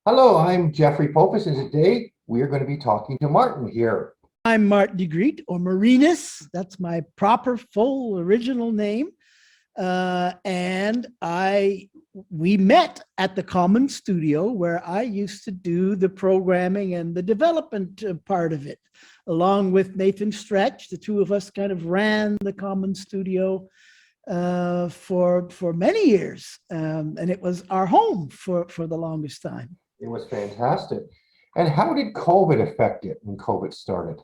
Hello, I'm Jeffrey Polfuss, and today we are going to be talking to Martin here. I'm Marinus de Groot, or Marinus. That's my proper full original name. And we met at the Common Studio where I used to do the programming and the development part of it, along with Nathan Stretch. The two of us kind of ran the Common Studio for many years, and it was our home for the longest time. It was fantastic. And how did COVID affect it when COVID started?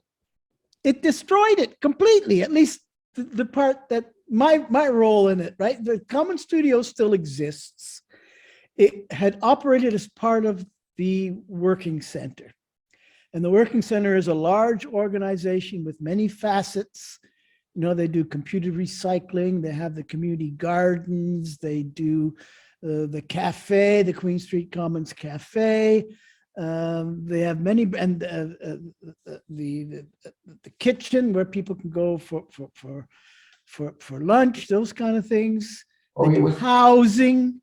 It destroyed it completely, at least the part that my role in it, right? The Common Studio still exists. It had operated as part of the Working Center. And the Working Center is a large organization with many facets. You know, they do computer recycling, they have the community gardens, they do the cafe, the Queen Street Commons Cafe. They have many, and the kitchen where people can go for lunch, those kind of things. Oh, They do housing.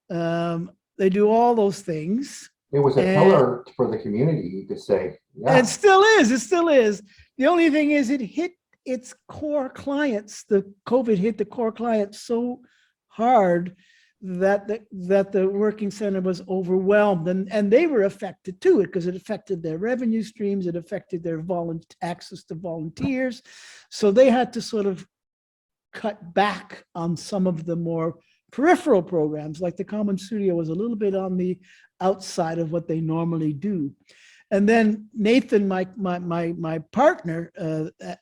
They do all those things. It was a pillar for the community, you could say. Yeah. It still is. It still is. The only thing is it hit its core clients. The COVID hit the core clients so hard that the Working Center was overwhelmed, and they were affected too, because it affected their revenue streams, it affected their access to volunteers. So they had to sort of cut back on some of the more peripheral programs, like the Common Studio was a little bit on the outside of what they normally do. And then Nathan, my partner,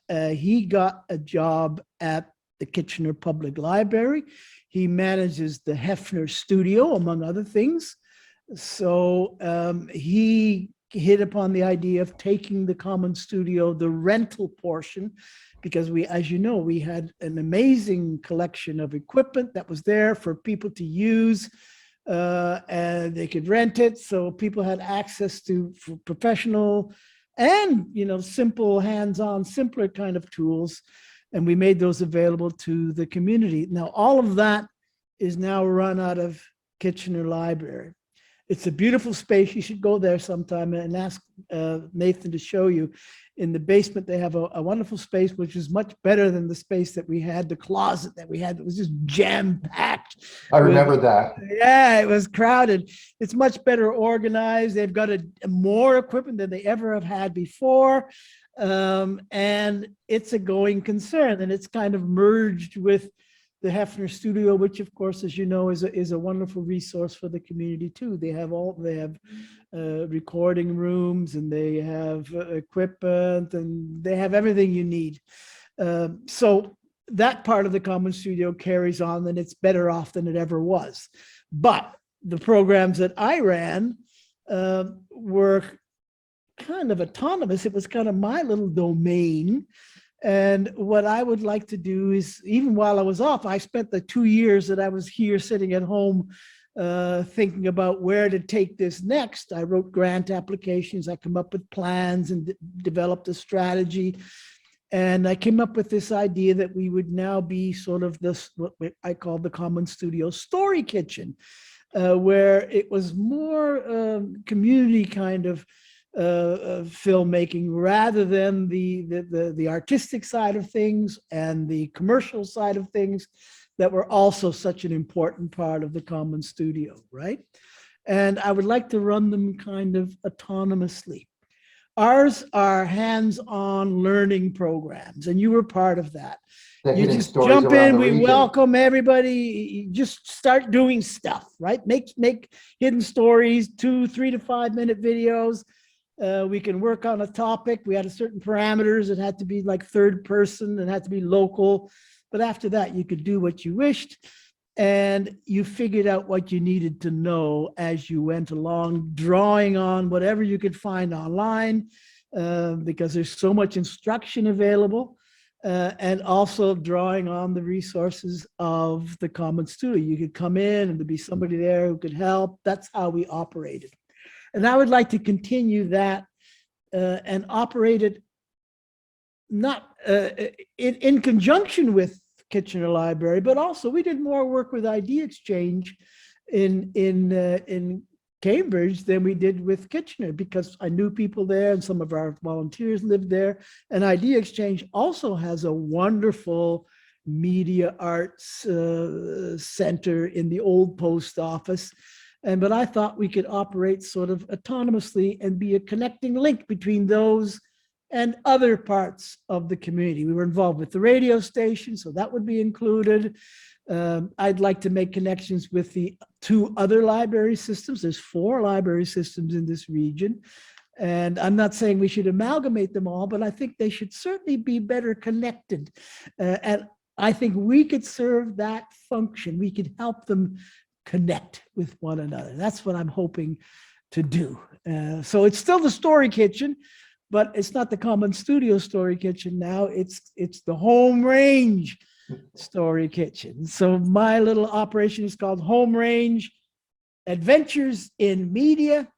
he got a job at the Kitchener Public Library. He manages the Hefner Studio, among other things. So he hit upon the idea of taking the Common Studio, the rental portion, because we, as you know, we had an amazing collection of equipment that was there for people to use, and they could rent it. So people had access to professional and, you know, simple hands-on, simpler kind of tools. And we made those available to the community. Now, all of that is now run out of Kitchener Library. It's a beautiful space. You should go there sometime and ask Nathan to show you. In the basement, they have a wonderful space, which is much better than the space that we had, the closet that we had. It was just jam-packed. I remember that. Yeah, it was crowded. It's much better organized. They've got more equipment than they ever have had before. And it's a going concern, and it's kind of merged with the Hefner Studio, which, of course, as you know, is a wonderful resource for the community too. They have recording rooms, and they have equipment, and they have everything you need. So that part of the Common Studio carries on, and it's better off than it ever was. But the programs that I ran were kind of autonomous. It was kind of my little domain. And what I would like to do is, even while I was off, I spent the 2 years that I was here sitting at home thinking about where to take this next. I wrote grant applications, I come up with plans and developed a strategy. And I came up with this idea that we would now be sort of this, what I call the Common Studio Story Kitchen, where it was more community kind of filmmaking, rather than the artistic side of things and the commercial side of things that were also such an important part of the Common Studio, right? And I would like to run them kind of autonomously. Ours are hands-on learning programs, and you were part of that. You just jump in, we welcome everybody, you just start doing stuff, right? Make hidden stories, 2, 3 to 5 minute videos. We can work on a topic. We had certain parameters. It had to be like third person. It had to be local. But after that, you could do what you wished. And you figured out what you needed to know as you went along, drawing on whatever you could find online, because there's so much instruction available, and also drawing on the resources of the Common Studio. You could come in and there'd be somebody there who could help. That's how we operated. And I would like to continue that and operate it not in conjunction with Kitchener Library, but also we did more work with Idea Exchange in Cambridge than we did with Kitchener, because I knew people there and some of our volunteers lived there. And Idea Exchange also has a wonderful media arts center in the old post office. But I thought we could operate sort of autonomously and be a connecting link between those and other parts of the community. We were involved with the radio station, so that would be included. I'd like to make connections with the 2 other library systems. There's 4 library systems in this region. And I'm not saying we should amalgamate them all, but I think they should certainly be better connected. And I think we could serve that function. We could help them connect with one another. That's what I'm hoping to do. So it's still the Story Kitchen, but it's not the Common Studio Story Kitchen now. It's the Home Range Story Kitchen. So my little operation is called Home Range Adventures in Media,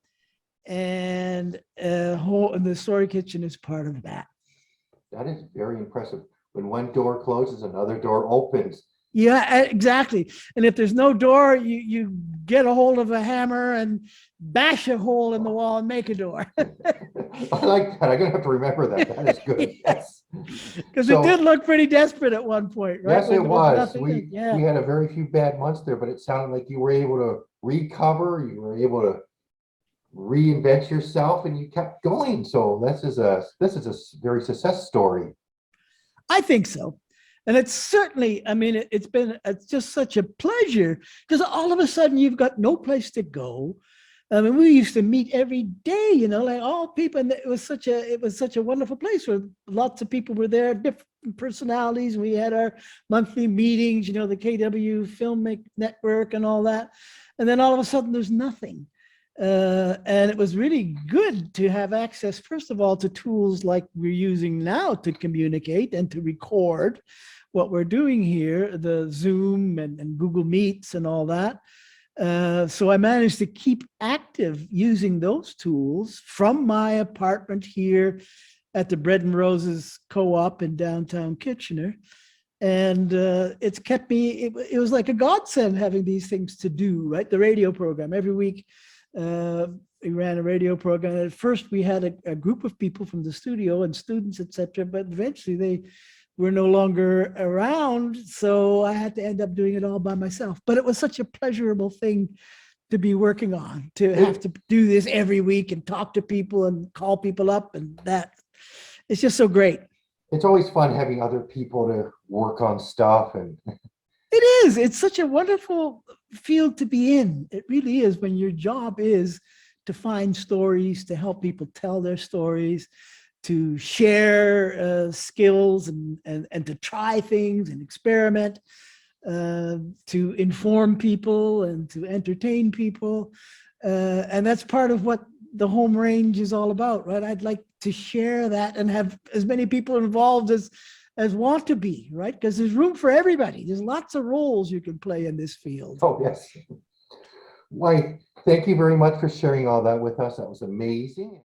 and the Story Kitchen is part of that. That is very impressive. When one door closes, another door opens. Yeah, exactly. And if there's no door, you get a hold of a hammer and bash a hole in the wall and make a door. I like that. I'm gonna have to remember that. That is good. Yes. Because it did look pretty desperate at one point, right? Yes, it was. We We had a very few bad months there, but it sounded like you were able to recover. You were able to reinvent yourself, and you kept going. So this is a very success story. I think so. And it's certainly, I mean, it's just such a pleasure, because all of a sudden you've got no place to go. I mean, we used to meet every day, you know, like all people, and it was such a wonderful place where lots of people were there, different personalities. We had our monthly meetings, you know, the KW Film Network and all that. And then all of a sudden there's nothing. And it was really good to have access, first of all, to tools like we're using now to communicate and to record what we're doing here, the Zoom and Google Meets and all that. So I managed to keep active using those tools from my apartment here at the Bread and Roses Co-op in downtown Kitchener. And it's kept me, it was like a godsend having these things to do, right? The radio program every week. We ran a radio program. At first, we had a group of people from the studio and students, etc. But eventually, they were no longer around, so I had to end up doing it all by myself. But it was such a pleasurable thing to be working on, to have to do this every week and talk to people and call people up, and that it's just so great. It's always fun having other people to work on stuff, and it is. It's such a wonderful field to be in. It really is, when your job is to find stories, to help people tell their stories, to share skills and to try things and experiment, to inform people and to entertain people. And that's part of what the Home Range is all about, right? I'd like to share that and have as many people involved as want to be, right? Because there's room for everybody. There's lots of roles you can play in this field. Oh, yes. Why, thank you very much for sharing all that with us. That was amazing.